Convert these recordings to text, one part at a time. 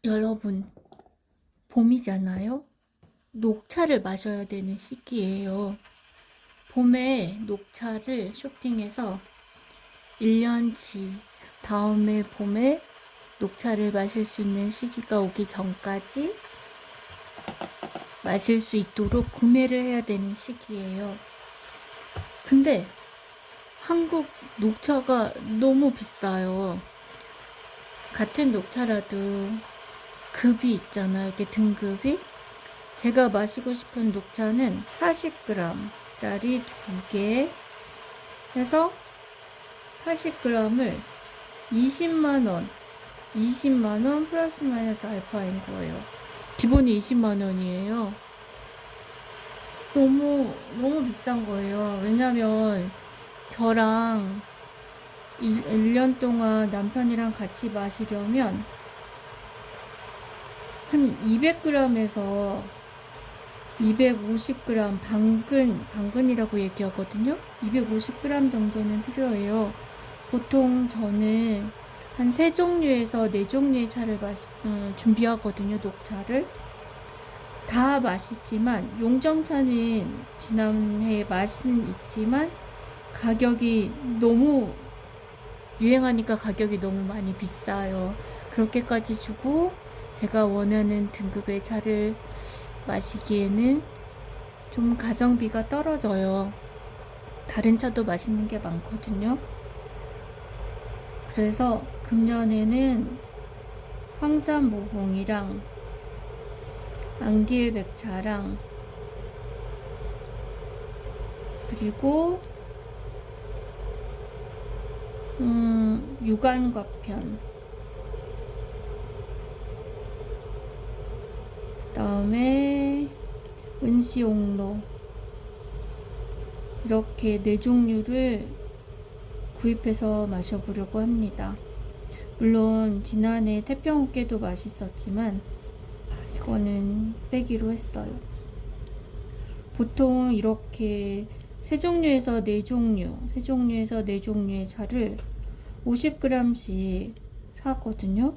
여러분, 봄이잖아요? 녹차를 마셔야 되는 시기예요. 봄에 녹차를 쇼핑해서 1년치, 다음에 봄에 녹차를 마실 수 있는 시기가 오기 전까지 마실 수 있도록 구매를 해야 되는 시기예요. 근데 한국 녹차가 너무 비싸요. 같은 녹차라도 급이 있잖아요. 이렇게 등급이. 제가 마시고 싶은 녹차는 40g짜리 2개 해서 80g을 20만원, 20만원 플러스 마이너스 알파인 거예요. 기본이 20만원이에요. 너무 비싼 거예요. 왜냐면 저랑 1년 동안 남편이랑 같이 마시려면 한 200g에서 250g 당근이라고 얘기하거든요. 250g 정도는 필요해요. 보통 저는 한 3종류에서 4종류의 차를 준비하거든요. 녹차를. 다 맛있지만 용정차는 지난해 맛은 있지만 가격이 너무 유행하니까 가격이 너무 많이 비싸요. 그렇게까지 주고 제가 원하는 등급의 차를 마시기에는 좀 가성비가 떨어져요. 다른 차도 맛있는 게 많거든요. 그래서 금년에는 황산모공이랑 안길백차랑 그리고 유관과편, 그다음에 은시옥로, 이렇게 4종류를 구입해서 마셔보려고 합니다. 물론 지난해 태평우깨도 맛있었지만 이거는 빼기로 했어요. 보통 이렇게 3종류에서 4종류의 차를 50g씩 사거든요.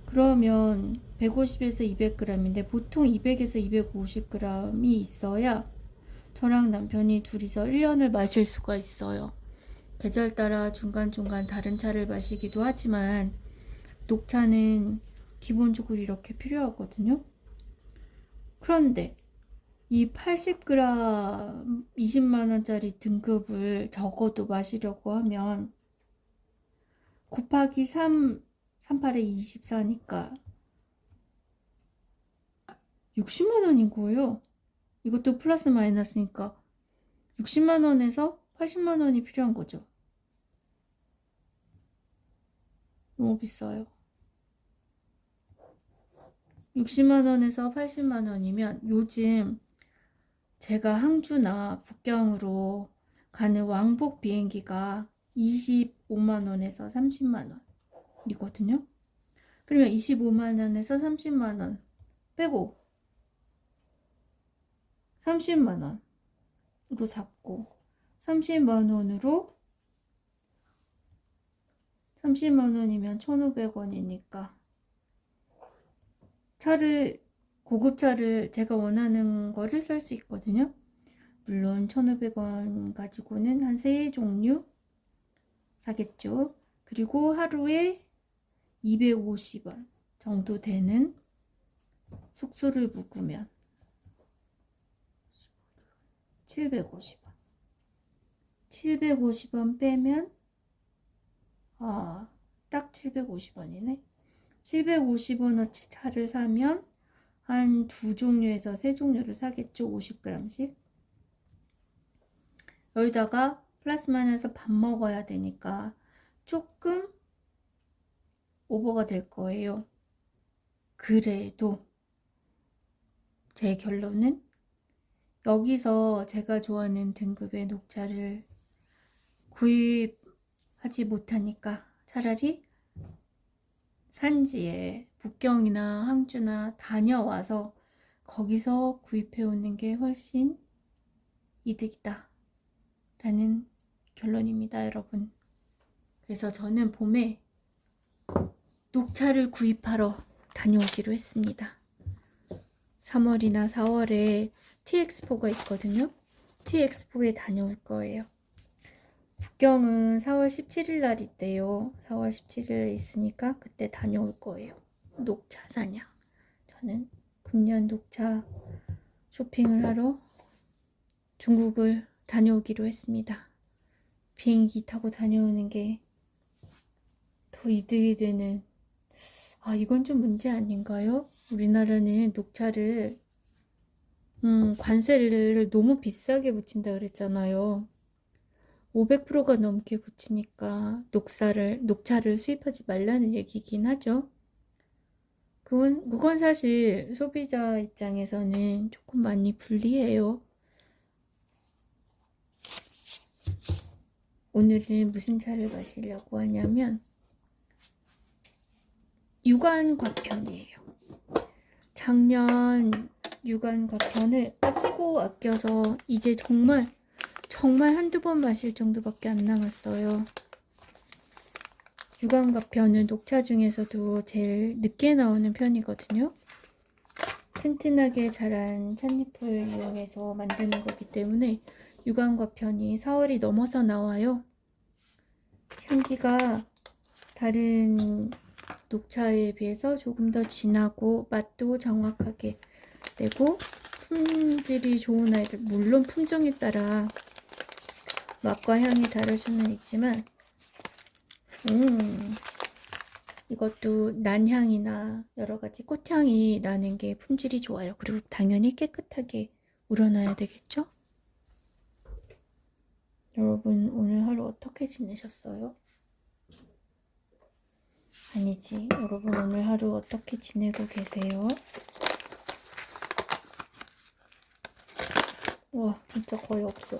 그러면 150에서 200g인데 보통 200에서 250g이 있어야 저랑 남편이 둘이서 1년을 마실 수가 있어요. 계절 따라 중간중간 다른 차를 마시기도 하지만 녹차는 기본적으로 이렇게 필요하거든요. 그런데 이 80g 20만원짜리 등급을 적어도 마시려고 하면 곱하기 38에 24니까 60만원인 거예요. 이것도 플러스 마이너스니까 60만원에서 80만원이 필요한 거죠. 너무 비싸요. 60만원에서 80만원이면 요즘 제가 항주나 북경으로 가는 왕복 비행기가 25만원에서 30만원이거든요. 그러면 25만원에서 30만원 빼고 30만원으로 잡고 30만원이면 1,500원이니까 고급차를 제가 원하는 거를 쓸 수 있거든요. 물론 1,500원 가지고는 한 3종류 사겠죠. 그리고 하루에 250원 정도 되는 숙소를 묵으면 750원. 750원 빼면 딱 750원이네. 750원어치 차를 사면 한 2종류에서 3종류를 사겠죠. 50g씩. 여기다가 플러스 마이너스 밥 먹어야 되니까 조금 오버가 될 거예요. 그래도 제 결론은 여기서 제가 좋아하는 등급의 녹차를 구입하지 못하니까 차라리 산지에 북경이나 항주나 다녀와서 거기서 구입해 오는 게 훨씬 이득이다 라는 결론입니다, 여러분. 그래서 저는 봄에 녹차를 구입하러 다녀오기로 했습니다. 3월이나 4월에 T엑스포가 있거든요. T엑스포에 다녀올 거예요. 북경은 4월 17일 날 있대요. 4월 17일에 있으니까 그때 다녀올 거예요. 녹차 사냥. 저는 금년 녹차 쇼핑을 하러 중국을 다녀오기로 했습니다. 비행기 타고 다녀오는 게 더 이득이 되는, 이건 좀 문제 아닌가요? 우리나라는 녹차를 관세를 너무 비싸게 붙인다 그랬잖아요. 500%가 넘게 붙이니까 녹차를 수입하지 말라는 얘기긴 하죠. 그건 사실 소비자 입장에서는 조금 많이 불리해요. 오늘은 무슨 차를 마시려고 하냐면 유관과편이에요. 작년 유관과편을 아껴서 이제 정말 한두 번 마실 정도밖에 안 남았어요. 유관과편은 녹차 중에서도 제일 늦게 나오는 편이거든요. 튼튼하게 자란 찻잎을 이용해서 만드는 거기 때문에 유관과편이 4월이 넘어서 나와요. 향기가 다른 녹차에 비해서 조금 더 진하고 맛도 정확하게 내고 품질이 좋은 아이들, 물론 품종에 따라 맛과 향이 다를 수는 있지만 이것도 난향이나 여러가지 꽃향이 나는 게 품질이 좋아요. 그리고 당연히 깨끗하게 우러나야 되겠죠? 여러분 오늘 하루 어떻게 지내셨어요? 아니지, 여러분 오늘 하루 어떻게 지내고 계세요? 와, 진짜 거의 없어요.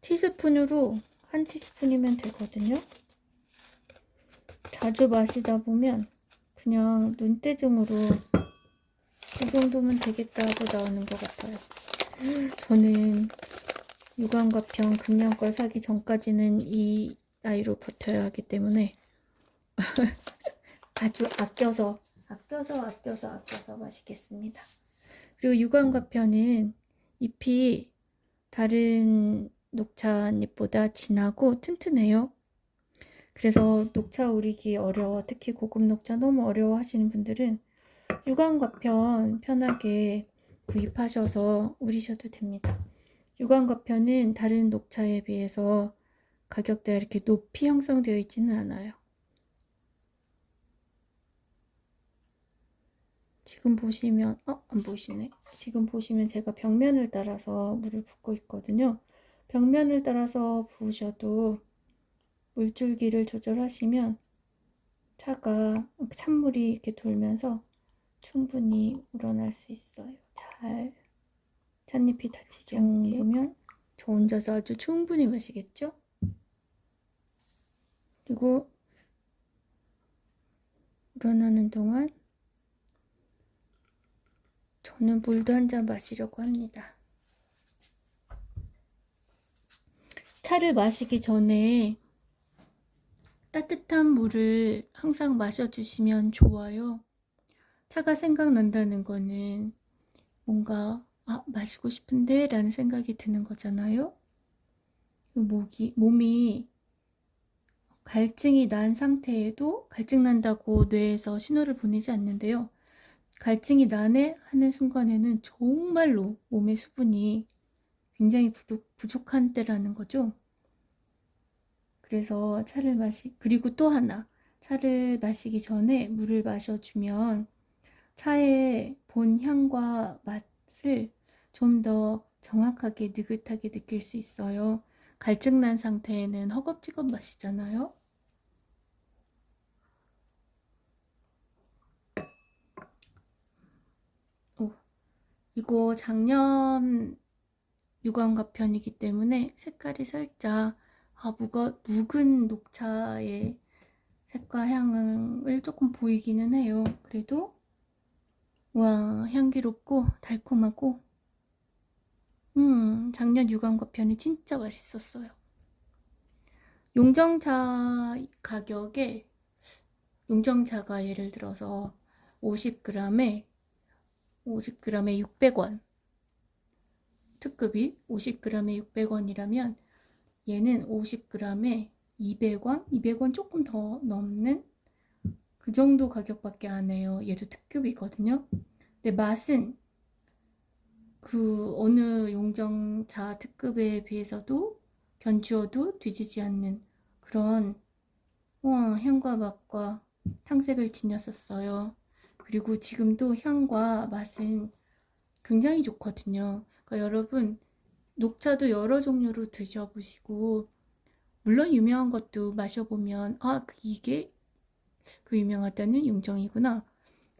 티스푼으로 한 티스푼이면 되거든요. 자주 마시다 보면 그냥 눈대중으로 이 정도면 되겠다 하고 나오는 것 같아요. 저는 유관과편 금년 걸 사기 전까지는 이 나이로 버텨야 하기 때문에 아주 아껴서 마시겠습니다. 그리고 유관과편은 잎이 다른 녹차잎보다 진하고 튼튼해요. 그래서 녹차 우리기 어려워, 특히 고급 녹차 너무 어려워 하시는 분들은 유관과편 편하게 구입하셔서 우리셔도 됩니다. 유관과편은 다른 녹차에 비해서 가격대가 이렇게 높이 형성되어 있지는 않아요. 지금 보시면 안 보이시네. 지금 보시면 제가 벽면을 따라서 물을 붓고 있거든요. 벽면을 따라서 부으셔도 물줄기를 조절하시면 찬물이 이렇게 돌면서 충분히 우러날 수 있어요. 잘 찻잎이 다치지 않게 보면 저 혼자서 아주 충분히 마시겠죠? 그리고 우러나는 동안 저는 물도 한 잔 마시려고 합니다. 차를 마시기 전에 따뜻한 물을 항상 마셔주시면 좋아요. 차가 생각난다는 거는 뭔가 마시고 싶은데 라는 생각이 드는 거잖아요. 몸이 갈증이 난 상태에도 갈증 난다고 뇌에서 신호를 보내지 않는데요. 갈증이 나네 하는 순간에는 정말로 몸의 수분이 굉장히 부족한 때라는 거죠. 그래서 그리고 또 하나, 차를 마시기 전에 물을 마셔주면 차의 본 향과 맛을 좀 더 정확하게 느긋하게 느낄 수 있어요. 갈증난 상태에는 허겁지겁 마시잖아요. 이거 작년 유관과편이기 때문에 색깔이 살짝 묵은 녹차의 색과 향을 조금 보이기는 해요. 그래도 와, 향기롭고 달콤하고 작년 유관과편이 진짜 맛있었어요. 용정차 가격에 용정차가 예를 들어서 50g에 600원, 특급이 50g에 600원이라면 얘는 50g에 200원, 200원 조금 더 넘는 그 정도 가격밖에 안 해요. 얘도 특급이거든요. 근데 맛은 그 어느 용정차 특급에 비해서도 견주어도 뒤지지 않는 그런 향과 맛과 탕색을 지녔었어요. 그리고 지금도 향과 맛은 굉장히 좋거든요. 그러니까 여러분 녹차도 여러 종류로 드셔보시고, 물론 유명한 것도 마셔보면 이게 그 유명하다는 용정이구나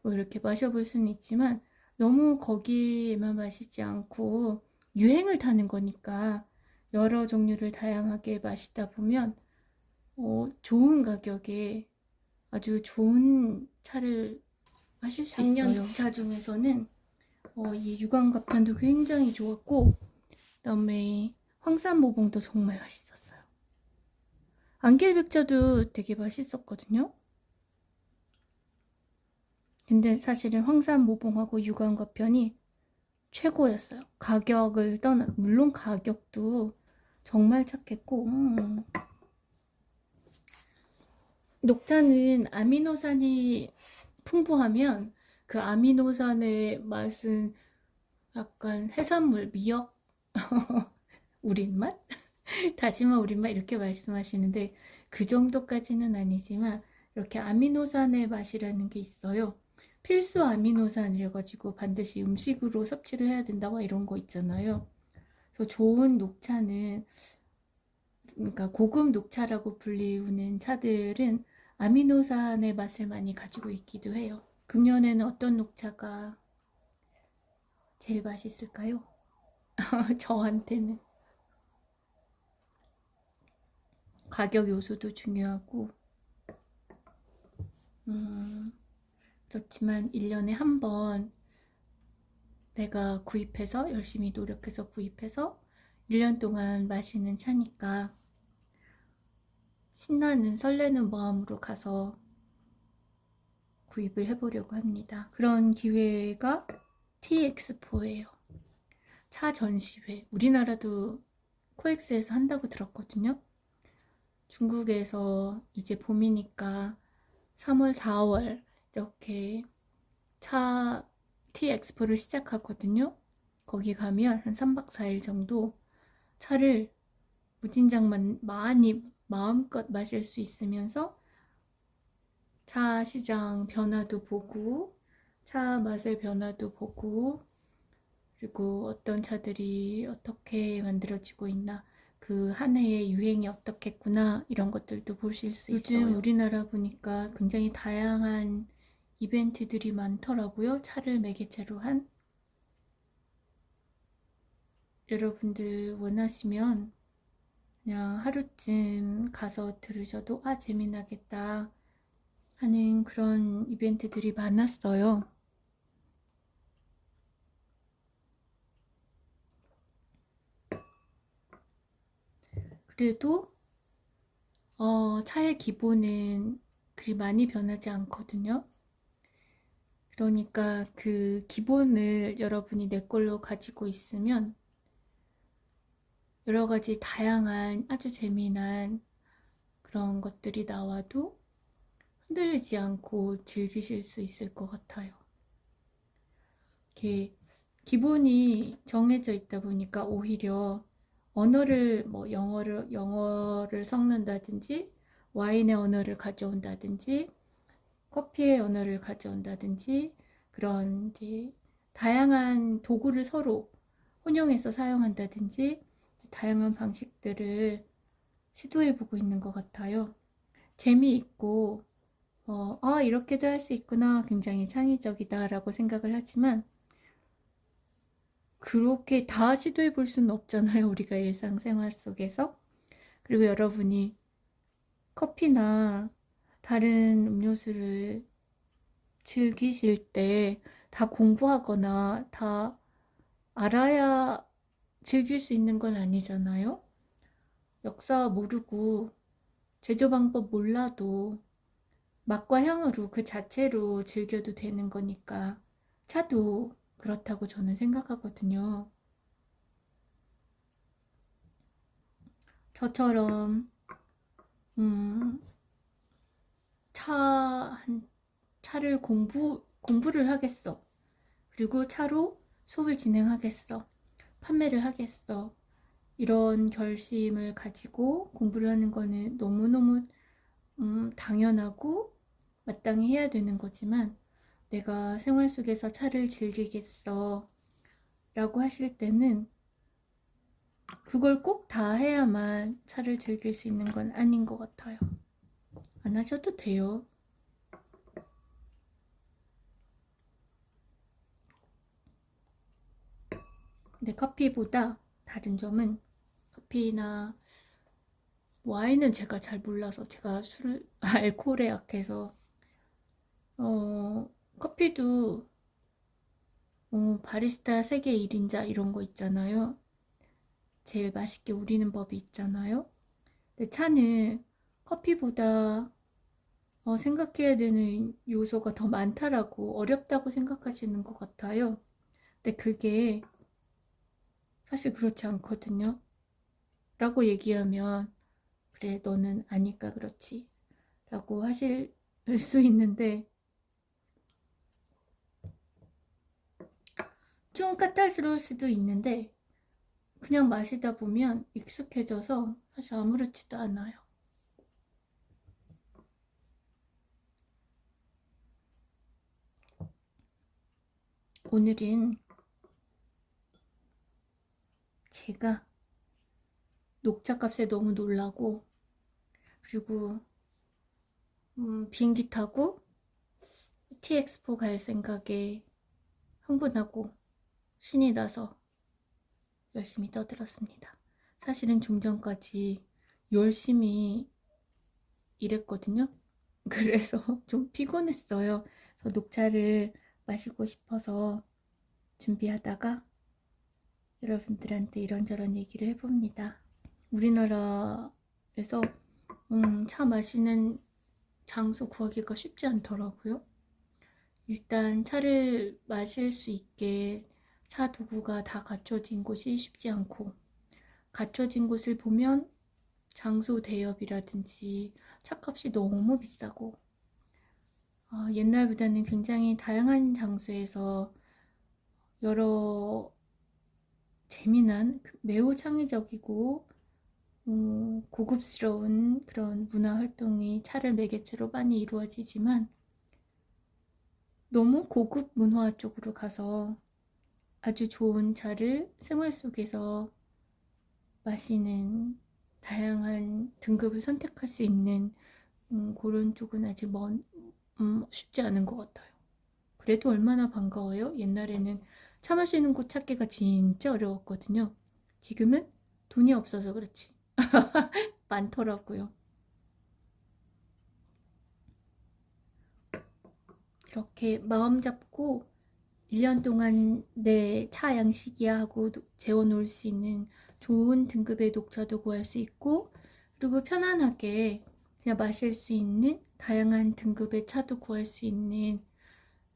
뭐 이렇게 마셔볼 수는 있지만, 너무 거기에만 마시지 않고 유행을 타는 거니까 여러 종류를 다양하게 마시다 보면 좋은 가격에 아주 좋은 차를 마실 수 있어요. 작년 녹차 중에서는 이 유광갑탄도 굉장히 좋았고, 그다음에 황산모봉도 정말 맛있었어요. 안길백자도 되게 맛있었거든요. 근데 사실은 황산모봉하고 유광갑편이 최고였어요. 가격을 떠나, 물론 가격도 정말 착했고, 녹차는 아미노산이 풍부하면 그 아미노산의 맛은 약간 해산물, 미역, 우린 맛? 다시마 우린 맛 이렇게 말씀하시는데 그 정도까지는 아니지만 이렇게 아미노산의 맛이라는 게 있어요. 필수 아미노산 이래가지고 반드시 음식으로 섭취를 해야 된다고 이런 거 있잖아요. 그래서 좋은 녹차는, 그러니까 고급 녹차라고 불리우는 차들은 아미노산의 맛을 많이 가지고 있기도 해요. 금년에는 어떤 녹차가 제일 맛있을까요? 저한테는 가격 요소도 중요하고, 그렇지만 1년에 한 번 내가 구입해서 열심히 노력해서 구입해서 1년 동안 마시는 차니까 신나는 설레는 마음으로 가서 구입을 해보려고 합니다. 그런 기회가 티엑스포예요. 차 전시회. 우리나라도 코엑스에서 한다고 들었거든요. 중국에서 이제 봄이니까 3월, 4월 이렇게 차 티엑스포를 시작하거든요. 거기 가면 한 3박 4일 정도 차를 무진장 많이 마음껏 마실 수 있으면서 차 시장 변화도 보고 차 맛의 변화도 보고, 그리고 어떤 차들이 어떻게 만들어지고 있나, 그 한 해의 유행이 어떻겠구나 이런 것들도 보실 수 있어요. 요즘 우리나라 보니까 굉장히 다양한 이벤트들이 많더라고요. 차를 매개체로 한. 여러분들 원하시면 그냥 하루쯤 가서 들으셔도 재미나겠다 하는 그런 이벤트들이 많았어요. 그래도 차의 기본은 그리 많이 변하지 않거든요. 그러니까 그 기본을 여러분이 내 걸로 가지고 있으면 여러 가지 다양한 아주 재미난 그런 것들이 나와도 흔들리지 않고 즐기실 수 있을 것 같아요. 이렇게 기본이 정해져 있다 보니까 오히려 언어를 영어를 섞는다든지, 와인의 언어를 가져온다든지, 커피의 언어를 가져온다든지, 그런 이제 다양한 도구를 서로 혼용해서 사용한다든지, 다양한 방식들을 시도해보고 있는 것 같아요. 재미있고 이렇게도 할 수 있구나, 굉장히 창의적이다 라고 생각을 하지만, 그렇게 다 시도해 볼 수는 없잖아요, 우리가 일상생활 속에서. 그리고 여러분이 커피나 다른 음료수를 즐기실 때 다 공부하거나 다 알아야 즐길 수 있는 건 아니잖아요. 역사 모르고 제조 방법 몰라도 맛과 향으로 그 자체로 즐겨도 되는 거니까 차도 그렇다고 저는 생각하거든요. 저처럼 차를 공부를 하겠어. 그리고 차로 수업을 진행하겠어. 판매를 하겠어. 이런 결심을 가지고 공부를 하는 거는 너무너무 당연하고 마땅히 해야 되는 거지만, 내가 생활 속에서 차를 즐기겠어 라고 하실 때는 그걸 꼭 다 해야만 차를 즐길 수 있는 건 아닌 것 같아요. 안 하셔도 돼요. 근데 커피보다 다른 점은, 커피나 와인은 제가 잘 몰라서, 제가 알코올에 약해서, 커피도 바리스타 세계 1인자 이런 거 있잖아요. 제일 맛있게 우리는 법이 있잖아요. 근데 차는 커피보다 생각해야 되는 요소가 더 많다라고, 어렵다고 생각하시는 것 같아요. 근데 그게 사실 그렇지 않거든요. 라고 얘기하면, 그래, 너는 아니까 그렇지 라고 하실 수 있는데, 좀 까탈스러울 수도 있는데, 그냥 마시다 보면 익숙해져서 사실 아무렇지도 않아요. 오늘은 제가 녹차값에 너무 놀라고, 그리고 비행기 타고 TX포 갈 생각에 흥분하고 신이 나서 열심히 떠들었습니다. 사실은 좀 전까지 열심히 일했거든요. 그래서 좀 피곤했어요. 그래서 녹차를 마시고 싶어서 준비하다가 여러분들한테 이런저런 얘기를 해봅니다. 우리나라에서 차 마시는 장소 구하기가 쉽지 않더라고요. 일단 차를 마실 수 있게 차 도구가 다 갖춰진 곳이 쉽지 않고, 갖춰진 곳을 보면 장소 대여비라든지 차값이 너무 비싸고, 옛날보다는 굉장히 다양한 장소에서 여러 재미난, 매우 창의적이고 고급스러운 그런 문화 활동이 차를 매개체로 많이 이루어지지만, 너무 고급 문화 쪽으로 가서 아주 좋은 차를 생활 속에서 마시는, 다양한 등급을 선택할 수 있는 그런 쪽은 아직 쉽지 않은 것 같아요. 그래도 얼마나 반가워요. 옛날에는 차 마시는 곳 찾기가 진짜 어려웠거든요. 지금은 돈이 없어서 그렇지 많더라고요. 이렇게 마음 잡고 1년 동안 내 차 양식이야 하고 재워놓을 수 있는 좋은 등급의 녹차도 구할 수 있고, 그리고 편안하게 그냥 마실 수 있는 다양한 등급의 차도 구할 수 있는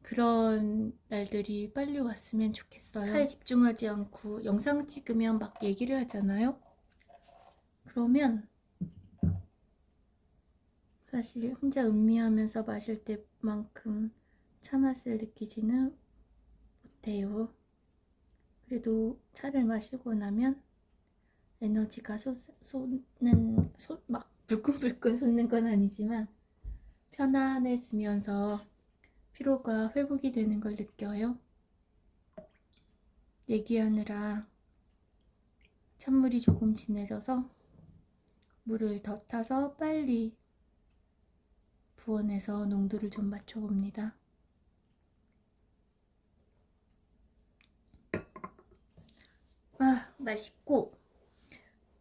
그런 날들이 빨리 왔으면 좋겠어요. 차에 집중하지 않고 영상 찍으면 막 얘기를 하잖아요. 그러면 사실 혼자 음미하면서 마실 때만큼 차 맛을 느끼지는 못해요. 그래도 차를 마시고 나면 에너지가 막 불끈불끈 솟는 건 아니지만 편안해지면서 피로가 회복이 되는 걸 느껴요. 얘기하느라 찬물이 조금 진해져서 물을 더 타서 빨리 부어내서 농도를 좀 맞춰봅니다. 맛있고,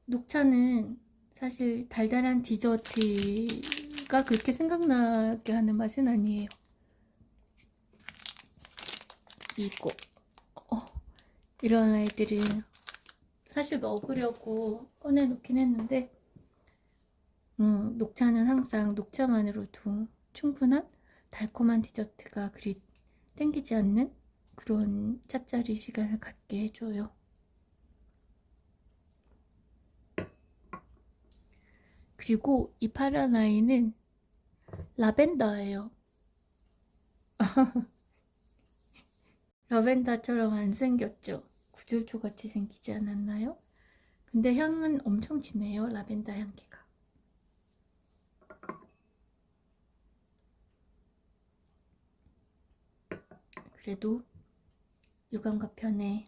녹차는 사실 달달한 디저트가 그렇게 생각나게 하는 맛은 아니에요. 이거 이런 아이들은 사실 먹으려고 꺼내놓긴 했는데 녹차는 항상 녹차만으로도 충분한 달콤한 디저트가 그리 땡기지 않는 그런 차짜리 시간을 갖게 해줘요. 그리고 이 파란 아이는 라벤더예요. 라벤더처럼 안 생겼죠? 구절초 같이 생기지 않았나요? 근데 향은 엄청 진해요. 라벤더 향기가. 그래도 유감과 편에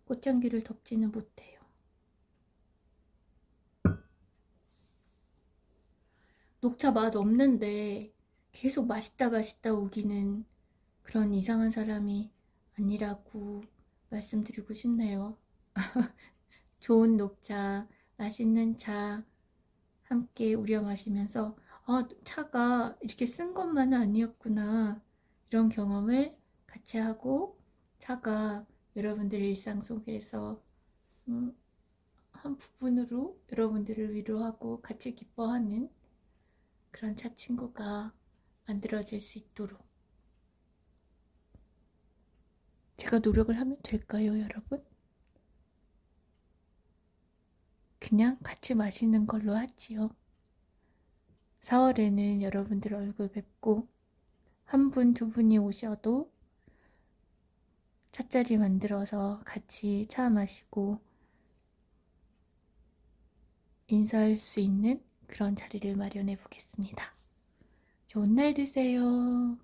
꽃향기를 덮지는 못해요. 녹차 맛 없는데 계속 맛있다 맛있다 우기는 그런 이상한 사람이 아니라고 말씀드리고 싶네요. 좋은 녹차, 맛있는 차 함께 우려 마시면서 차가 이렇게 쓴 것만은 아니었구나, 이런 경험을 같이 하고, 차가 여러분들의 일상 속에서 한 부분으로 여러분들을 위로하고 같이 기뻐하는 그런 차 친구가 만들어질 수 있도록 제가 노력을 하면 될까요, 여러분? 그냥 같이 마시는 걸로 하지요. 4월에는 여러분들 얼굴 뵙고 한 분, 두 분이 오셔도 찻자리 만들어서 같이 차 마시고 인사할 수 있는 그런 자리를 마련해 보겠습니다. 좋은 날 되세요.